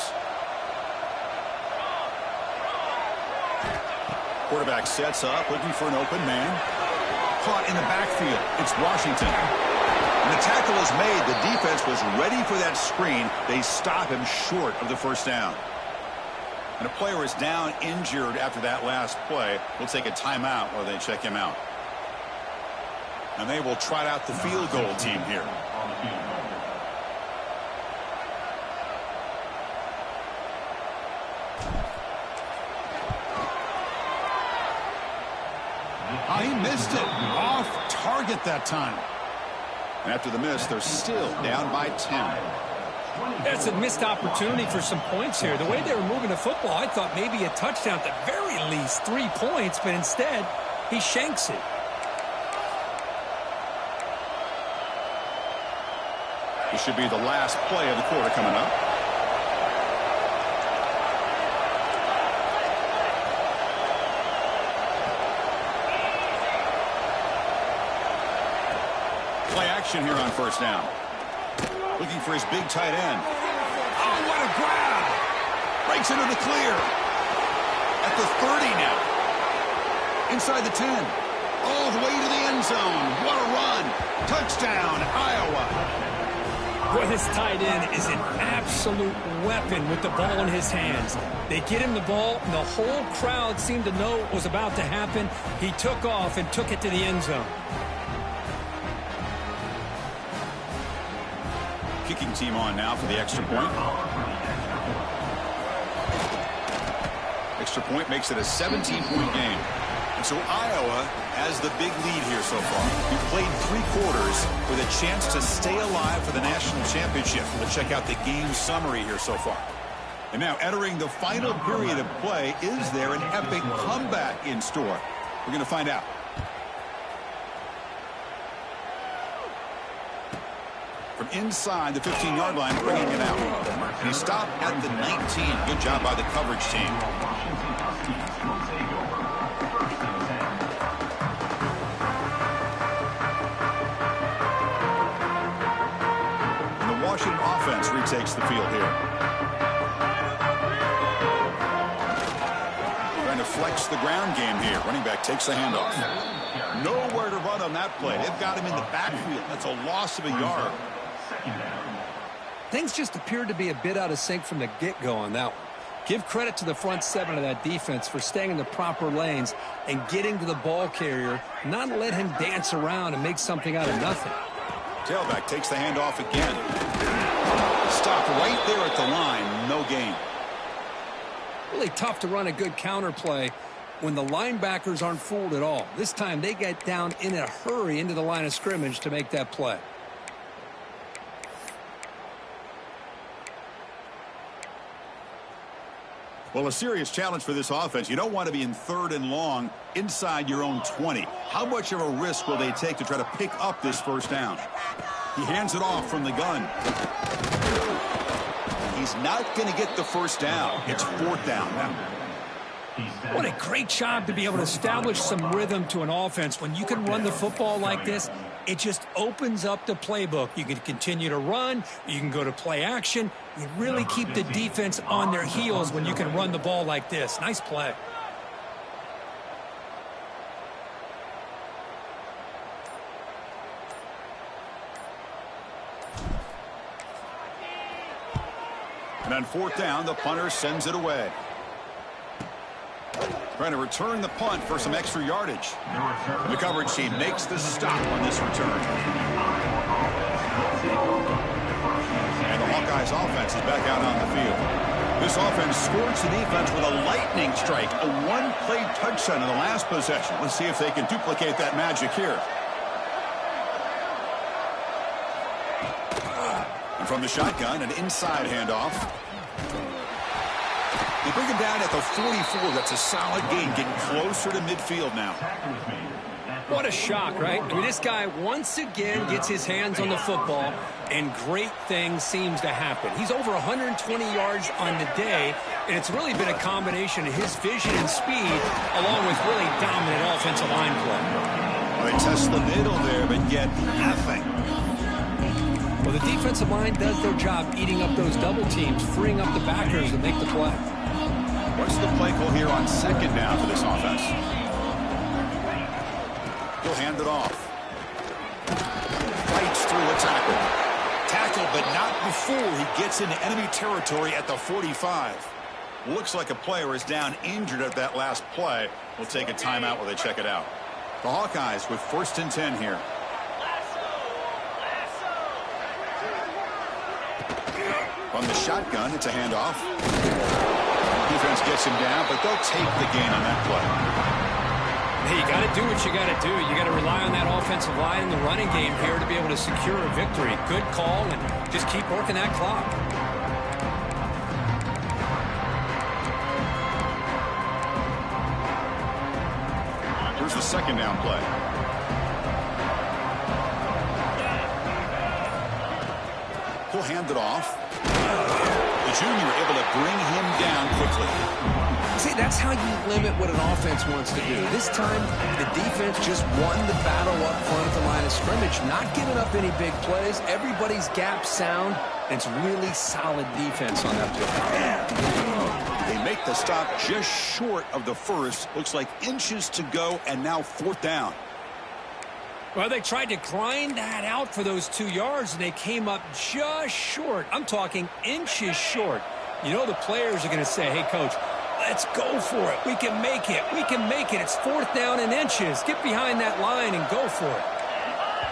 Quarterback sets up, looking for an open man. Caught in the backfield. It's Washington. And the tackle is made. The defense was ready for that screen. They stop him short of the first down. And a player is down injured after that last play. We'll take a timeout while they check him out. And they will trot out the field goal team here. He missed it. Off target that time. And after the miss, they're still down by 10. That's a missed opportunity for some points here. The way they were moving the football, I thought maybe a touchdown at the very least, 3 points, but instead, he shanks it. This should be the last play of the quarter coming up. Play action here on first down. Looking for his big tight end. Oh, what a grab! Breaks into the clear. At the 30 now. Inside the 10. All the way to the end zone. What a run. Touchdown, Iowa. Boy, this tight end is an absolute weapon with the ball in his hands. They get him the ball, and the whole crowd seemed to know what was about to happen. He took off and took it to the end zone. Kicking team on now for the extra point. Extra point makes it a 17-point game. And so Iowa has the big lead here so far. We've played 3 quarters with a chance to stay alive for the national championship. Let's check out the game summary here so far. And now entering the final period of play, is there an epic comeback in store? We're going to find out. From inside the 15-yard line, bringing it out. And he stopped at the 19. Good job by the coverage team. Washington offense retakes the field here. Trying to flex the ground game here. Running back takes the handoff. Nowhere to run on that play. They've got him in the backfield. That's a loss of a yard. Things just appeared to be a bit out of sync from the get-go on that one. Give credit to the front 7 of that defense for staying in the proper lanes and getting to the ball carrier, not let him dance around and make something out of nothing. Tailback takes the handoff again. Stop right there at the line. No gain. Really tough to run a good counter play when the linebackers aren't fooled at all. This time they get down in a hurry into the line of scrimmage to make that play. Well, a serious challenge for this offense. You don't want to be in 3rd and long inside your own 20. How much of a risk will they take to try to pick up this first down? He hands it off from the gun. He's not going to get the first down. It's 4th down now. What a great job to be able to establish some rhythm to an offense. When you can run the football like this, it just opens up the playbook. You can continue to run. You can go to play action. You really keep the defense on their heels when you can run the ball like this. Nice play. And on 4th down, the punter sends it away. Trying to return the punt for some extra yardage. The coverage team makes the stop on this return. And the Hawkeyes offense is back out on the field. This offense scorched the defense with a lightning strike, a 1-play touchdown in the last possession. Let's see if they can duplicate that magic here. And from the shotgun, an inside handoff. They bring him down at the 44. That's a solid gain, getting closer to midfield now. What a shock, right? I mean, this guy once again gets his hands on the football, and great things seems to happen. He's over 120 yards on the day, and it's really been a combination of his vision and speed, along with really dominant offensive line play. Well, they test the middle there, but yet nothing. Well, the defensive line does their job eating up those double teams, freeing up the backers to make the play. What's the play call here on 2nd down for this offense? He'll hand it off. Fights through a tackle. Tackle, but not before he gets into enemy territory at the 45. Looks like a player is down injured at that last play. We'll take a timeout while they check it out. The Hawkeyes with 1st and 10 here. From the shotgun, it's a handoff. Defense gets him down, but they'll take the gain on that play. Hey, you got to do what you got to do. You got to rely on that offensive line in the running game here to be able to secure a victory. Good call, and just keep working that clock. Here's the 2nd down play. He'll hand it off. The junior able to bring him down quickly. See, that's how you limit what an offense wants to do. This time, the defense just won the battle up front at the line of scrimmage, not giving up any big plays. Everybody's gap sound, and it's really solid defense on that play. They make the stop just short of the first. Looks like inches to go, and now 4th down. Well, they tried to grind that out for those 2 yards, and they came up just short. I'm talking inches short. You know the players are going to say, hey, Coach, let's go for it. We can make it. We can make it. It's 4th down in inches. Get behind that line and go for it.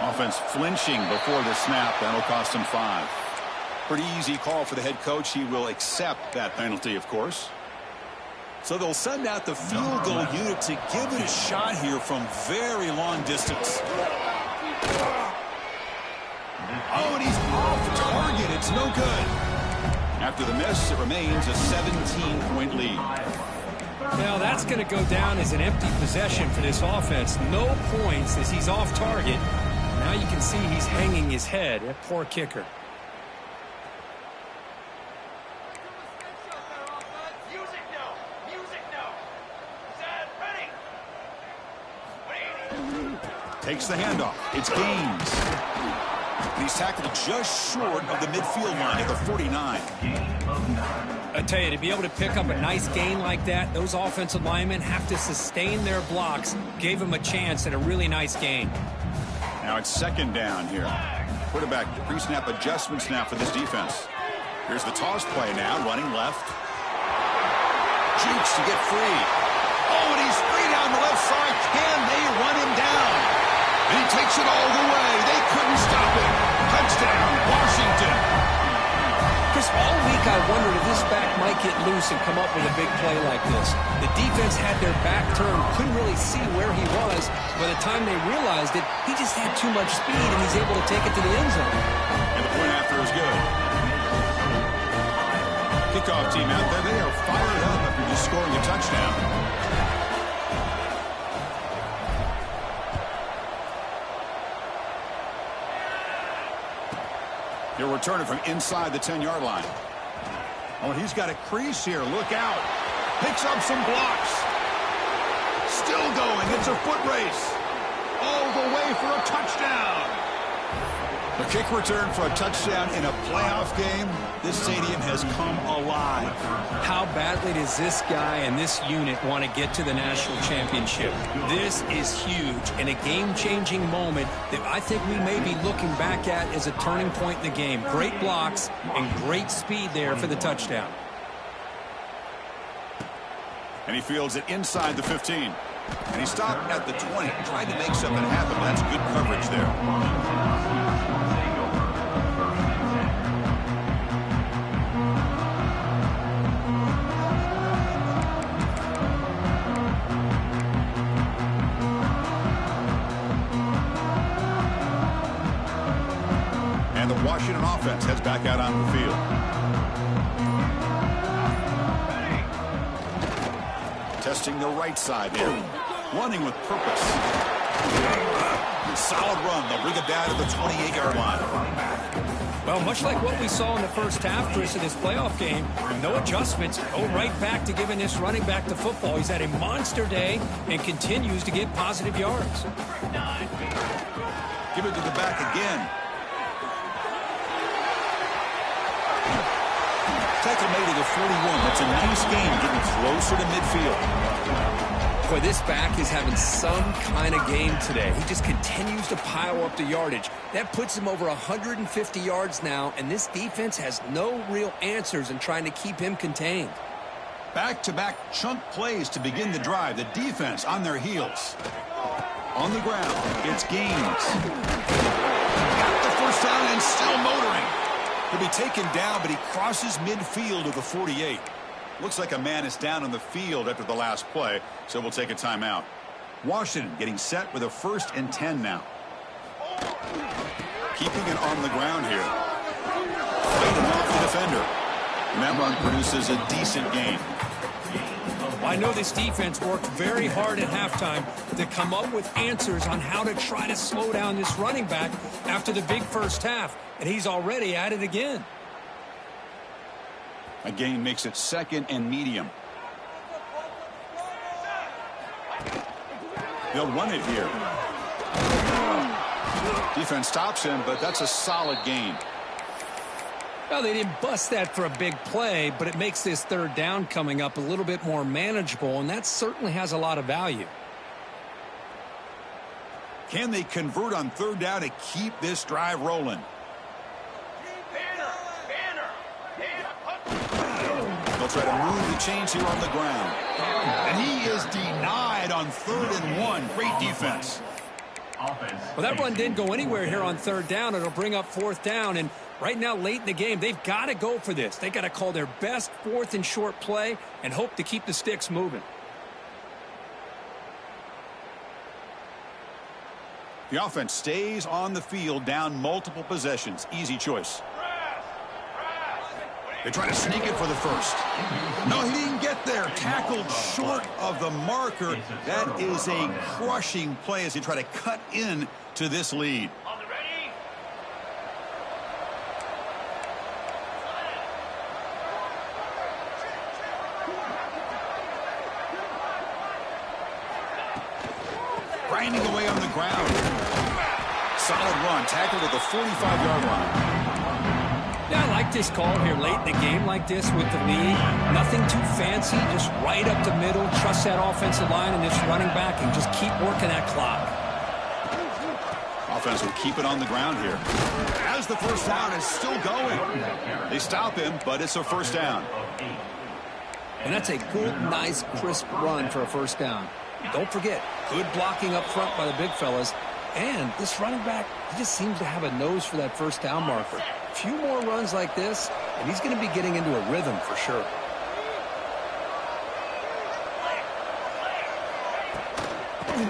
Offense flinching before the snap. That'll cost him 5. Pretty easy call for the head coach. He will accept that penalty, of course. So they'll send out the field goal unit to give it a shot here from very long distance. Oh, and he's off target. It's no good. After the miss, it remains a 17-point lead. Well, that's going to go down as an empty possession for this offense. No points as he's off target. Now you can see he's hanging his head. That poor kicker. Takes the handoff. It's Gaines. And he's tackled just short of the midfield line at the 49. I tell you, to be able to pick up a nice gain like that, those offensive linemen have to sustain their blocks. Gave him a chance at a really nice gain. Now it's 2nd down here. Quarterback pre-snap adjustment snap for this defense. Here's the toss play now, running left. Jukes to get free. Oh, and he's free down the left side. Can they run him down? And he takes it all the way. They couldn't stop it. Touchdown, Washington. Chris, all week I wondered if this back might get loose and come up with a big play like this. The defense had their back turned, couldn't really see where he was. By the time they realized it, he just had too much speed, and he's able to take it to the end zone. And the point after is good. Kickoff team out there, they are fired up after just scoring a touchdown. He'll return it from inside the 10-yard line. Oh, and he's got a crease here. Look out. Picks up some blocks. Still going. It's a foot race. All the way for a touchdown. A kick return for a touchdown in a playoff game. This stadium has come alive. How badly does this guy and this unit want to get to the national championship? This is huge and a game-changing moment that I think we may be looking back at as a turning point in the game. Great blocks and great speed there for the touchdown. And he fields it inside the 15. And he stopped at the 20, trying to make something happen. But that's good coverage there. And the Washington offense heads back out on the field. Testing the right side here. Running with purpose. Solid run. They'll bring it down to the 28-yard line. Well, much like what we saw in the first half, Chris, in this playoff game, no adjustments. Go right back to giving this running back the football. He's had a monster day and continues to get positive yards. Give it to the back again. Tackle made at the 41. That's a nice game, getting closer to midfield. Boy, this back is having some kind of game today. He just continues to pile up the yardage. That puts him over 150 yards now, and this defense has no real answers in trying to keep him contained. Back-to-back chunk plays to begin the drive. The defense on their heels. On the ground, it's Gaines. Got the first down and still motoring. He'll be taken down, but he crosses midfield of the 48. Looks like a man is down on the field after the last play, so we'll take a timeout. Washington getting set with a 1st and 10 now. Keeping it on the ground here. Fighting off the defender. And that run produces a decent gain. I know this defense worked very hard at halftime to come up with answers on how to try to slow down this running back after the big first half, and he's already at it again. A gain makes it 2nd and medium. They'll run it here. Defense stops him, but that's a solid gain. Well, they didn't bust that for a big play, but it makes this third down coming up a little bit more manageable, and that certainly has a lot of value. Can they convert on third down to keep this drive rolling? They'll try to move the chains here on the ground. And he is denied on 3rd and 1. Great defense. Well, that run didn't go anywhere here on third down. It'll bring up 4th down, and right now, late in the game, they've got to go for this. They've got to call their best 4th and short play and hope to keep the sticks moving. The offense stays on the field, down multiple possessions. Easy choice. They try to sneak it for the first. No, he didn't get there. Tackled short of the marker. That is a crushing play as they try to cut in to this lead. Grinding away on the ground. Solid run. Tackled at the 45-yard line. Yeah, I like this call here late in the game like this with the lead. Nothing too fancy, just right up the middle. Trust that offensive line and this running back and just keep working that clock. Offense will keep it on the ground here. As the first down is still going. They stop him, but it's a first down. And that's a good, nice, crisp run for a first down. Don't forget, good blocking up front by the big fellas. And this running back, he just seems to have a nose for that first down marker. A few more runs like this, and he's going to be getting into a rhythm for sure.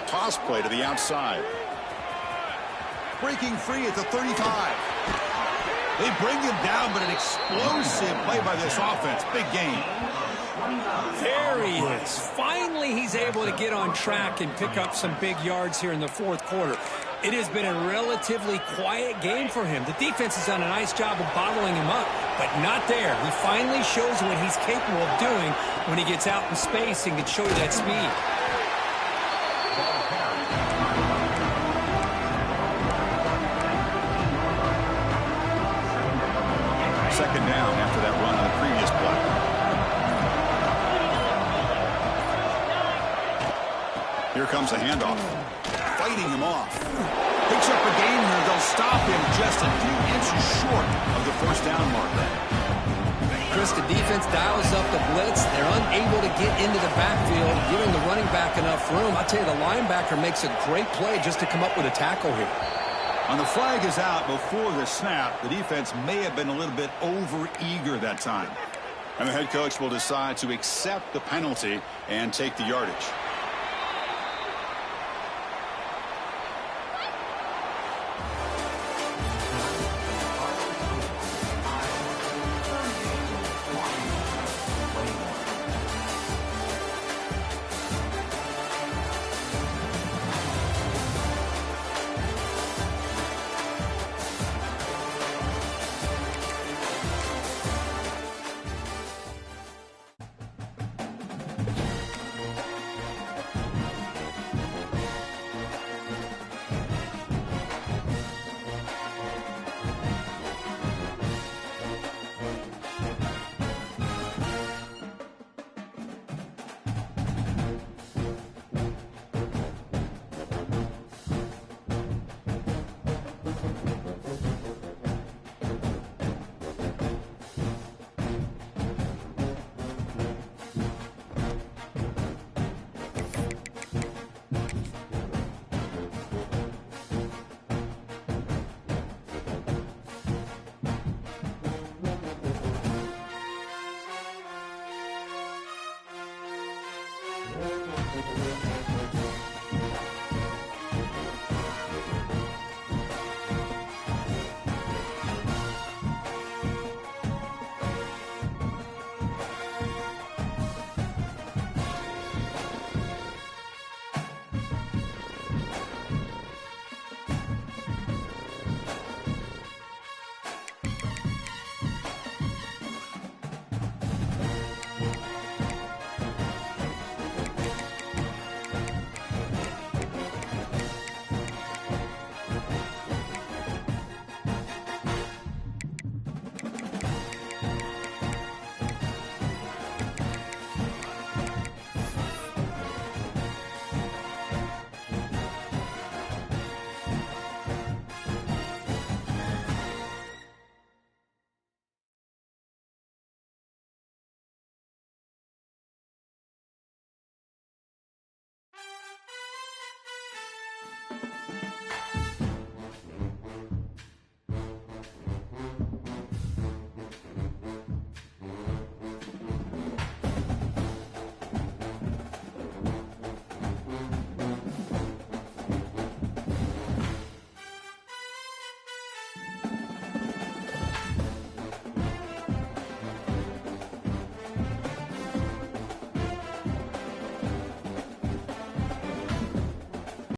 Toss play to the outside. Breaking free at the 35. They bring him down, but an explosive play by this offense. Big gain. There he is. Finally, he's able to get on track and pick up some big yards here in the 4th quarter. It has been a relatively quiet game for him. The defense has done a nice job of bottling him up, but not there. He finally shows what he's capable of doing when he gets out in space and can show you that speed. Second down after that run on the previous play. Here comes a handoff. Fighting him off. Picks up a gain here. They'll stop him just a few inches short of the first down marker. Chris, the defense dials up the blitz. They're unable to get into the backfield, giving the running back enough room. I'll tell you, the linebacker makes a great play just to come up with a tackle here. On the flag is out before the snap. The defense may have been a little bit over-eager that time. And the head coach will decide to accept the penalty and take the yardage.